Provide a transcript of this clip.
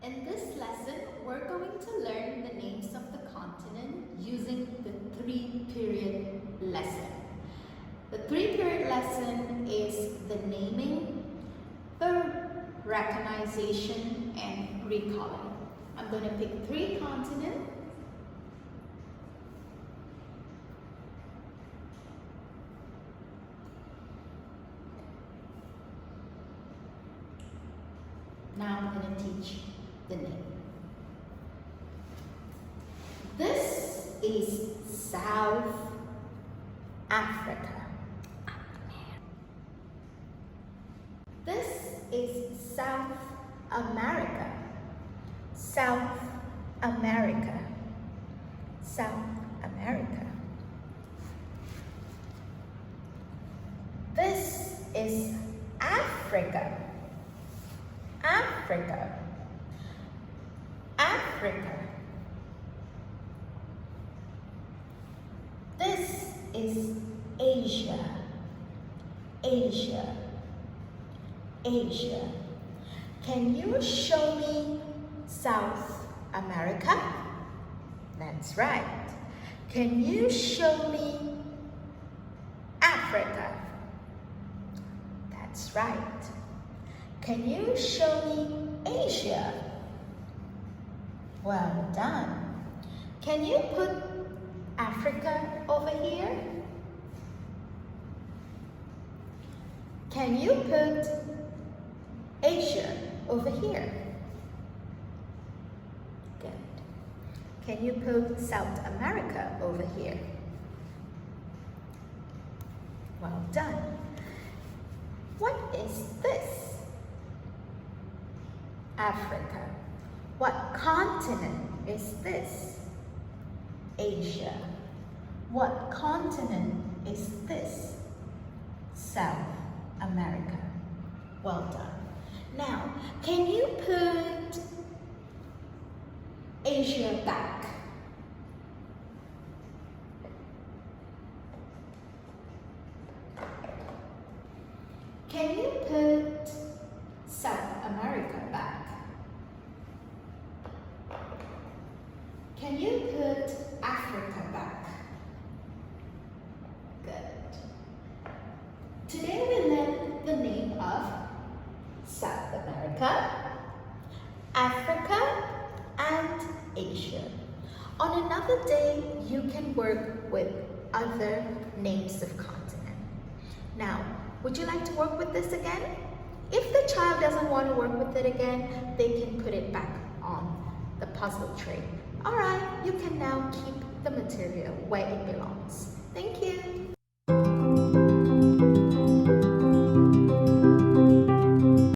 In this lesson, we're going to learn the names of the continent using the 3-period lesson. The 3-period lesson is the naming, the recognition, and recalling. I'm going to pick 3 continents. Now I'm going to teach the name. This is South Africa. This is South America. South America. South America. This is Africa. Africa. Africa. This is Asia. Asia. Asia. Can you show me South America? That's right. Can you show me Africa? That's right. Can you show me Asia? Well done. Can you put Africa over here? Can you put Asia over here? Good. Can you put South America over here? Well done. What is this? Africa. What continent is this? Asia. What continent is this? South America. Well done. Now, can you put Asia back? Can you put South America back? Can you put Africa back? Good. Today we learned the name of South America, Africa, and Asia. On another day, you can work with other names of continent. Now, would you like to work with this again? If the child doesn't want to work with it again, they can put it back on the puzzle tray. All right, you can now keep the material where it belongs.